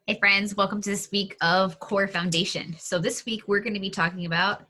Hey friends, welcome to this week of Core Foundation. So this week we're going to be talking about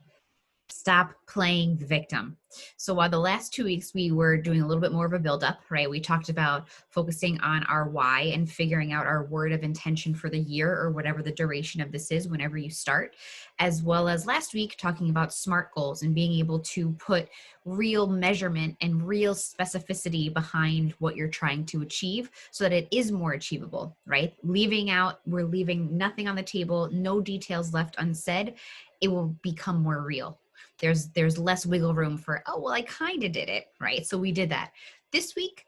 stop playing the victim. So while the last 2 weeks we were doing a little bit more of a build-up, right? We talked about focusing on our why and figuring out our word of intention for the year or whatever the duration of this is whenever you start, as well as last week talking about SMART goals and being able to put real measurement and real specificity behind what you're trying to achieve so that it is more achievable, right? We're leaving nothing on the table, no details left unsaid. It will become more real. There's less wiggle room for, oh, well, I kind of did it, right? So we did that. This week,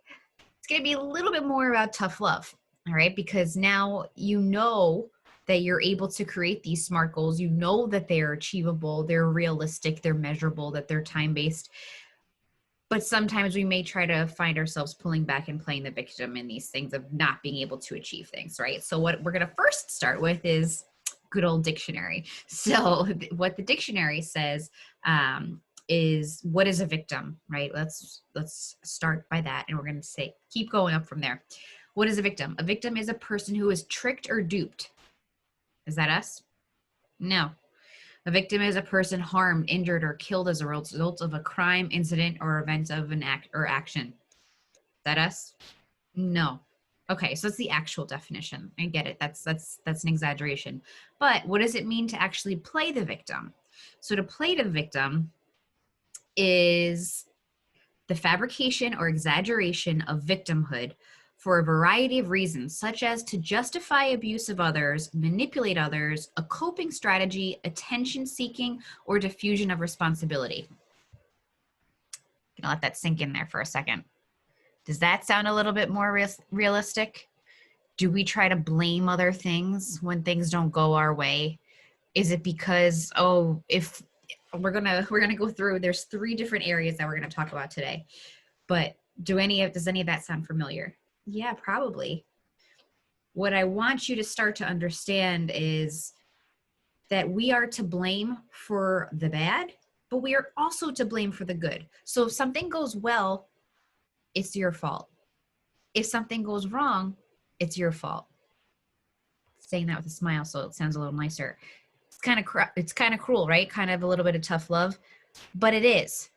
it's going to be a little bit more about tough love, all right? Because now you know that you're able to create these SMART goals. You know that they are achievable, they're realistic, they're measurable, that they're time-based. But sometimes we may try to find ourselves pulling back and playing the victim in these things of not being able to achieve things, right? So what we're going to first start with is good old dictionary. So what the dictionary says is, what is a victim, right? Let's start by that, and we're going to say keep going up from there. What is a victim? A victim is a person who is tricked or duped. Is that us? No. A victim is a person harmed, injured, or killed as a result of a crime, incident, or event of an act or action. Is that us? No. Okay, so that's the actual definition. I get it. That's an exaggeration. But what does it mean to actually play the victim? So to play the victim is the fabrication or exaggeration of victimhood for a variety of reasons, such as to justify abuse of others, manipulate others, a coping strategy, attention seeking, or diffusion of responsibility. Gonna let that sink in there for a second. Does that sound a little bit more realistic? Do we try to blame other things when things don't go our way? Is it because, oh, if we're gonna go through, there's 3 different areas that we're gonna talk about today. But does any of that sound familiar? Yeah, probably. What I want you to start to understand is that we are to blame for the bad, but we are also to blame for the good. So if something goes well, it's your fault. If something goes wrong, it's your fault. Saying that with a smile so it sounds a little nicer. It's kind of cruel, right? Kind of a little bit of tough love, but it is.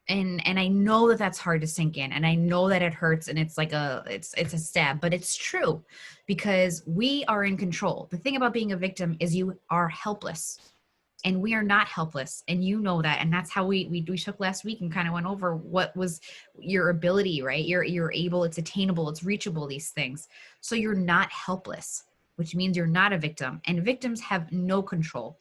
And I know that that's hard to sink in, and I know that it hurts, and it's like it's a stab, but it's true because we are in control. The thing about being a victim is you are helpless, and we are not helpless, and you know that. And that's how we took last week and kind of went over what was your ability, right? You're able, it's attainable, it's reachable, these things. So you're not helpless, which means you're not a victim, and victims have no control.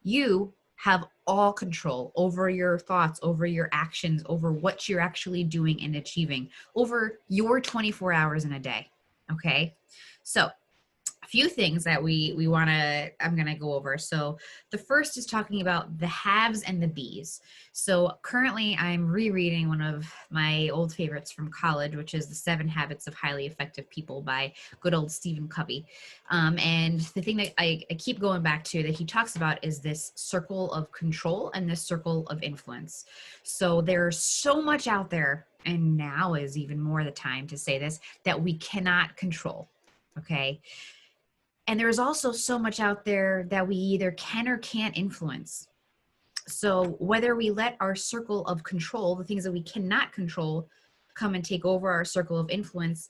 You have all control over your thoughts, over your actions, over what you're actually doing and achieving, over your 24 hours in a day. Okay. So a few things that I'm going to go over. So the first is talking about the haves and the bees. So currently I'm rereading one of my old favorites from college, which is The 7 Habits of Highly Effective People by good old Stephen Covey. And the thing that I keep going back to that he talks about is this circle of control and this circle of influence. So there's so much out there, and now is even more the time to say this, that we cannot control. Okay. And there's also so much out there that we either can or can't influence. So whether we let our circle of control, the things that we cannot control, come and take over our circle of influence,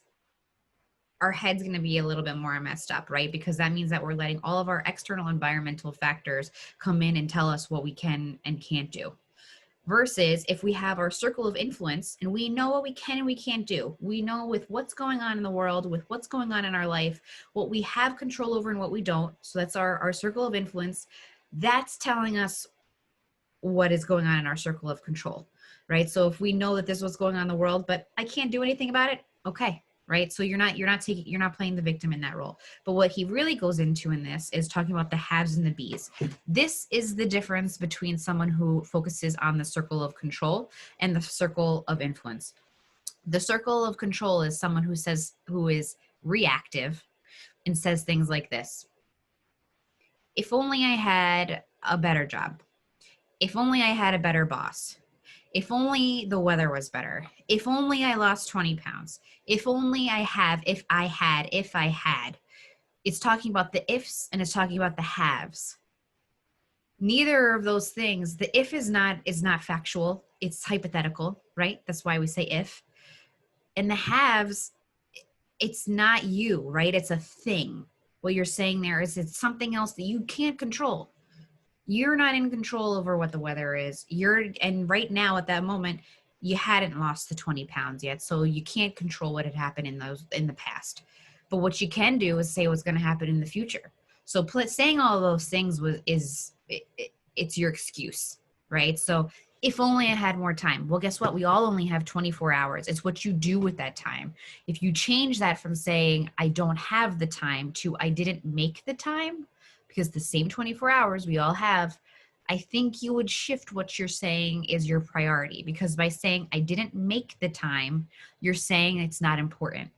our head's going to be a little bit more messed up, right? Because that means that we're letting all of our external environmental factors come in and tell us what we can and can't do. Versus if we have our circle of influence and we know what we can and we can't do. We know with what's going on in the world, with what's going on in our life, what we have control over and what we don't. So that's our circle of influence. That's telling us what is going on in our circle of control, right? So if we know that this is what's going on in the world, but I can't do anything about it, okay, right? So you're not playing the victim in that role. But what he really goes into in this is talking about the haves and the bees. This is the difference between someone who focuses on the circle of control and the circle of influence. The circle of control is someone who is reactive and says things like this: if only I had a better job. If only I had a better boss. If only the weather was better. If only I lost 20 pounds. If only I had. It's talking about the ifs and it's talking about the haves. Neither of those things, the if is not factual, it's hypothetical, right? That's why we say if. And the haves, it's not you, right? It's a thing. What you're saying there is it's something else that you can't control. You're not in control over what the weather is. And right now at that moment, you hadn't lost the 20 pounds yet. So you can't control what had happened in the past. But what you can do is say what's going to happen in the future. So saying all those things it's your excuse, right? So if only I had more time. Well, guess what? We all only have 24 hours. It's what you do with that time. If you change that from saying I don't have the time to I didn't make the time, because the same 24 hours we all have, I think you would shift what you're saying is your priority, because by saying I didn't make the time, you're saying it's not important.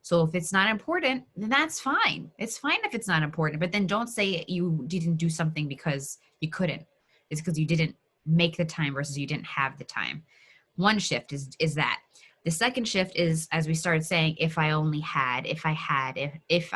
So if it's not important, then that's fine. It's fine if it's not important, but then don't say you didn't do something because you couldn't. It's because you didn't make the time versus you didn't have the time. One shift is that. The second shift is, as we started saying, if I only had, if I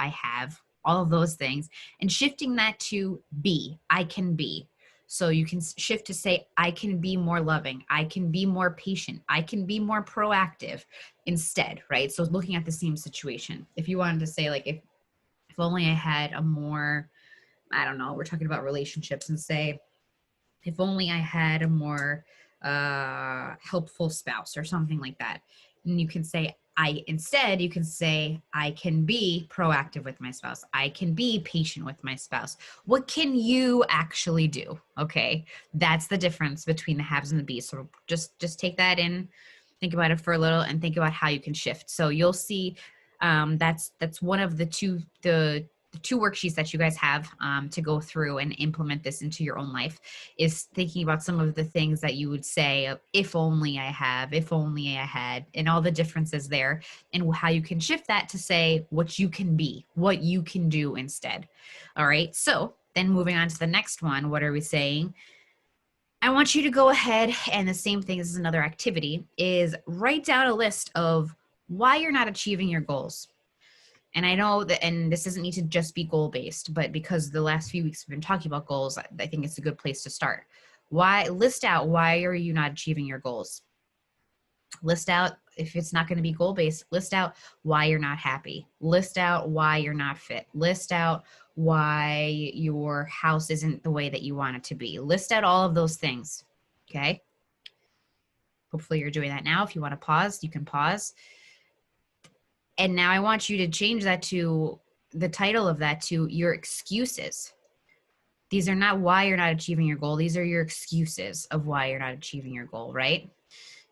have, all of those things, and shifting that to be, I can be. So you can shift to say, I can be more loving. I can be more patient. I can be more proactive instead, right? So looking at the same situation. If you wanted to say like, if only I had a more, I don't know, we're talking about relationships, and say, if only I had a more helpful spouse or something like that. And you can say, you can say, I can be proactive with my spouse. I can be patient with my spouse. What can you actually do? Okay. That's the difference between the haves and the bees. So just take that in, think about it for a little, and think about how you can shift. So you'll see that's one of the two worksheets that you guys have to go through and implement this into your own life, is thinking about some of the things that you would say, if only I have, if only I had, and all the differences there, and how you can shift that to say what you can be, what you can do instead. All right. So then moving on to the next one, what are we saying? I want you to go ahead, and the same thing, this is another activity, is write down a list of why you're not achieving your goals. And I know that, and this doesn't need to just be goal-based, but because the last few weeks we've been talking about goals, I think it's a good place to start. List out why are you not achieving your goals? List out, if it's not going to be goal-based, list out why you're not happy. List out why you're not fit. List out why your house isn't the way that you want it to be. List out all of those things, okay? Hopefully you're doing that now. If you want to pause, you can pause. And now I want you to change that to the title of that to your excuses. These are not why you're not achieving your goal. These are your excuses of why you're not achieving your goal, right?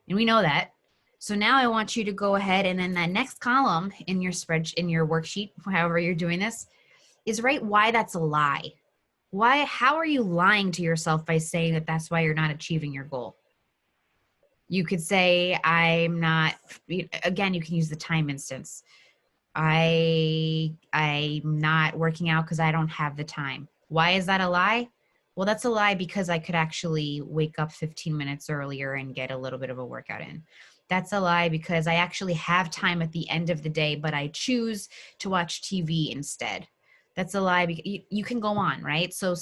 And we know that. So now I want you to go ahead, and then that next column in your worksheet, however you're doing this, is write why that's a lie. How are you lying to yourself by saying that that's why you're not achieving your goal? You could say, I'm not, again, you can use the time instance. I'm not working out because I don't have the time. Why is that a lie? Well, that's a lie because I could actually wake up 15 minutes earlier and get a little bit of a workout in. That's a lie because I actually have time at the end of the day, but I choose to watch TV instead. That's a lie. You can go on, right? So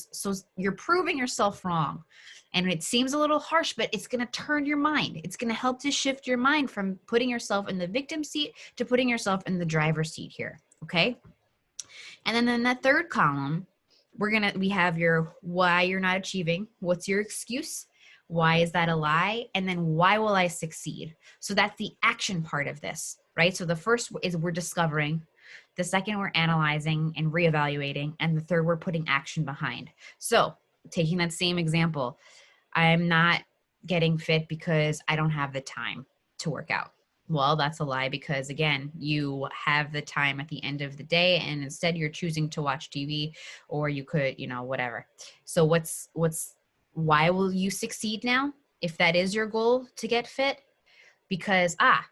you're proving yourself wrong. And it seems a little harsh, but it's going to turn your mind. It's going to help to shift your mind from putting yourself in the victim seat to putting yourself in the driver's seat here. Okay. And then in that third column, we have your why you're not achieving. What's your excuse? Why is that a lie? And then why will I succeed? So that's the action part of this, right? So the first is we're discovering. The second, we're analyzing and reevaluating. And the third, we're putting action behind. So taking that same example, I'm not getting fit because I don't have the time to work out. Well, that's a lie because, again, you have the time at the end of the day and instead you're choosing to watch TV, or you could, whatever. So why will you succeed now if that is your goal to get fit? Because, I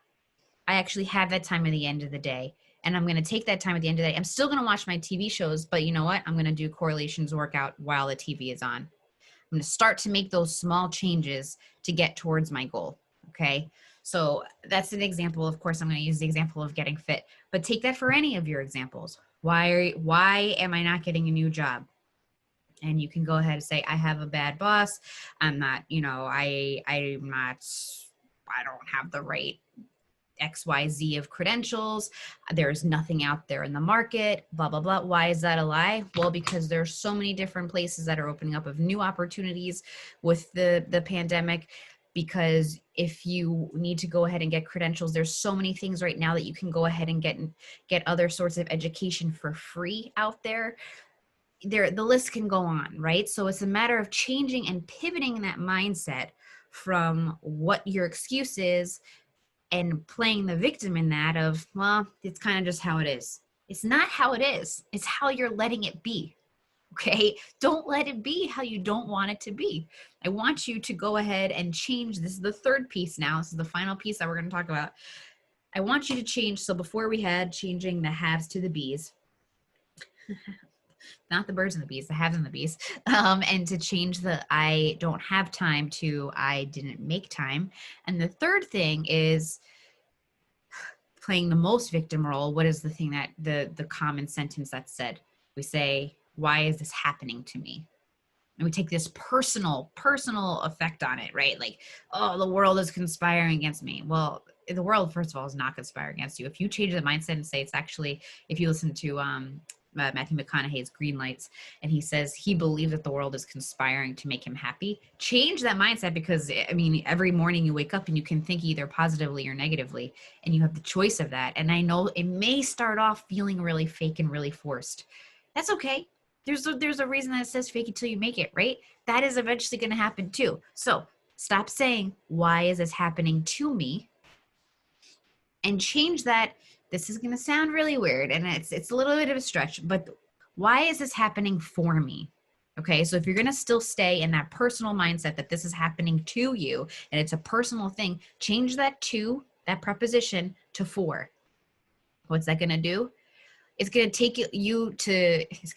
actually have that time at the end of the day. And I'm going to take that time at the end of the day. I'm still going to watch my TV shows, but you know what? I'm going to do correlations workout while the TV is on. I'm going to start to make those small changes to get towards my goal. Okay. So that's an example. Of course, I'm going to use the example of getting fit, but take that for any of your examples. Why am I not getting a new job? And you can go ahead and say, I have a bad boss. I'm not, I don't have the right XYZ of credentials. There's nothing out there in the market, blah, blah, blah. Why is that a lie? Well, because there's so many different places that are opening up of new opportunities with the pandemic. Because if you need to go ahead and get credentials, there's so many things right now that you can go ahead and get other sorts of education for free out there. The list can go on, right? So it's a matter of changing and pivoting that mindset from what your excuse is and playing the victim in that of, well, it's kind of just how it is. It's not how it is. It's how you're letting it be. Okay. Don't let it be how you don't want it to be. I want you to go ahead and change. This is the third piece now. This is the final piece that we're going to talk about. I want you to change. So before we had changing the haves to the bees, not the birds and the bees, the haves and the bees, and to change the I don't have time to I didn't make time. And the third thing is playing the most victim role. What is the thing that the common sentence that's said? We say, why is this happening to me? And we take this personal effect on it, right? Like, oh, the world is conspiring against me. Well, the world, first of all, is not conspiring against you. If you change the mindset and say it's actually, if you listen to Matthew McConaughey's Green Lights, and he says he believes that the world is conspiring to make him happy, change that mindset. Because I mean, every morning you wake up and you can think either positively or negatively, and you have the choice of that. And I know it may start off feeling really fake and really forced. That's okay. There's a reason that it says fake it till you make it, right? That is eventually going to happen too. So stop saying, why is this happening to me? And change that. This is going to sound really weird, and it's a little bit of a stretch, but why is this happening for me? Okay, so if you're going to still stay in that personal mindset that this is happening to you and it's a personal thing, change that to, that preposition, to for. What's that going to do? It's going to take it's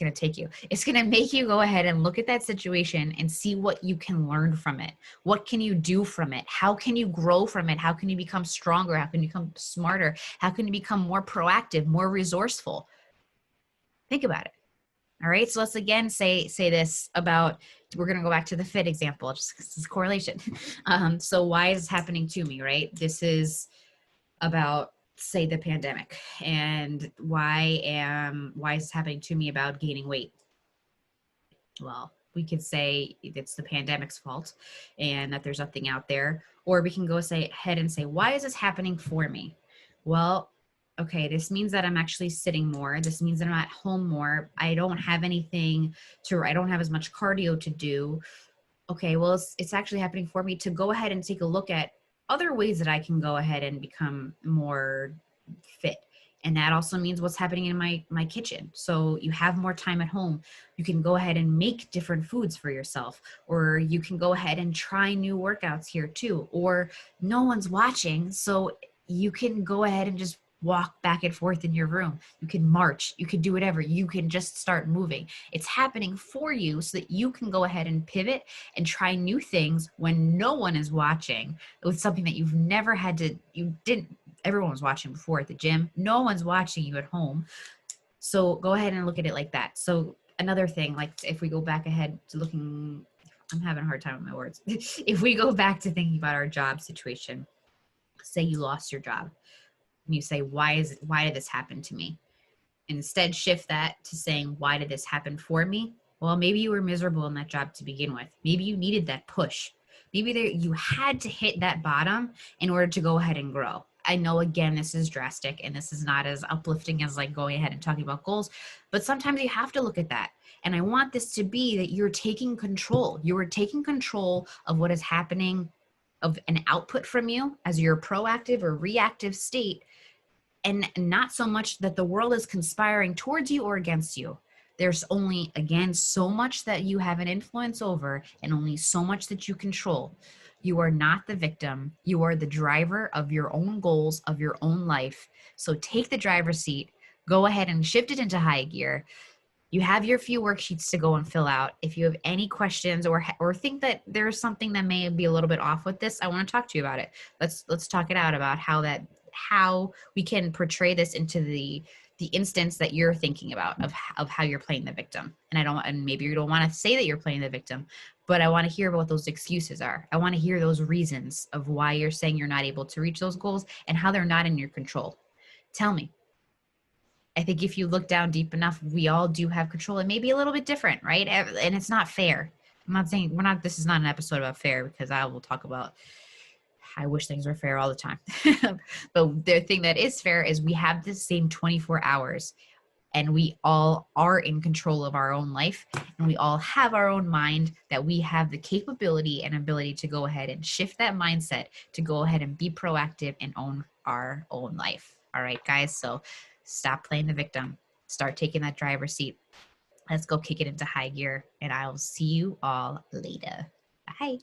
going to make you go ahead and look at that situation and see what you can learn from it. What can you do from it? How can you grow from it? How can you become stronger? How can you become smarter? How can you become more proactive, more resourceful? Think about it. All right. So let's again say this about, we're going to go back to the fit example, just because it's correlation. So why is this happening to me, right? This is about, say, the pandemic, and why is this happening to me about gaining weight? Well, we could say it's the pandemic's fault and that there's nothing out there, or we can go ahead and say, why is this happening for me? Well, okay, this means that I'm actually sitting more. This means that I'm at home more. I don't have I don't have as much cardio to do. Okay, well, it's actually happening for me to go ahead and take a look at other ways that I can go ahead and become more fit. And that also means what's happening in my kitchen. So you have more time at home. You can go ahead and make different foods for yourself, or you can go ahead and try new workouts here too, or no one's watching. So you can go ahead and just walk back and forth in your room. You can march, you can do whatever. You can just start moving. It's happening for you so that you can go ahead and pivot and try new things when no one is watching. With something that you've never had to, everyone was watching before at the gym. No one's watching you at home. So go ahead and look at it like that. So another thing, like if we go back ahead to looking, I'm having a hard time with my words. If we go back to thinking about our job situation, say you lost your job. And you say, why did this happen to me? Instead, shift that to saying, why did this happen for me? Well, maybe you were miserable in that job to begin with. Maybe you needed that push. Maybe you had to hit that bottom in order to go ahead and grow. I know, again, this is drastic and this is not as uplifting as like going ahead and talking about goals, but sometimes you have to look at that. And I want this to be that you're taking control. You are taking control of what is happening, of an output from you as your proactive or reactive state, and not so much that the world is conspiring towards you or against you. There's only, again, so much that you have an influence over and only so much that you control. You are not the victim. You are the driver of your own goals, of your own life. So take the driver's seat, go ahead and shift it into high gear. You have your few worksheets to go and fill out. If you have any questions or think that there's something that may be a little bit off with this, I want to talk to you about it. Let's talk it out about how we can portray this into the instance that you're thinking about of how you're playing the victim. And maybe you don't want to say that you're playing the victim, but I want to hear what those excuses are. I want to hear those reasons of why you're saying you're not able to reach those goals and how they're not in your control. Tell me. I think if you look down deep enough, we all do have control. It may be a little bit different, right? And it's not fair. I'm not saying this is not an episode about fair, because I will talk about, I wish things were fair all the time. But the thing that is fair is we have the same 24 hours and we all are in control of our own life, and we all have our own mind, that we have the capability and ability to go ahead and shift that mindset to go ahead and be proactive and own our own life. All right, guys. So stop playing the victim. Start taking that driver's seat. Let's go kick it into high gear, and I'll see you all later. Bye.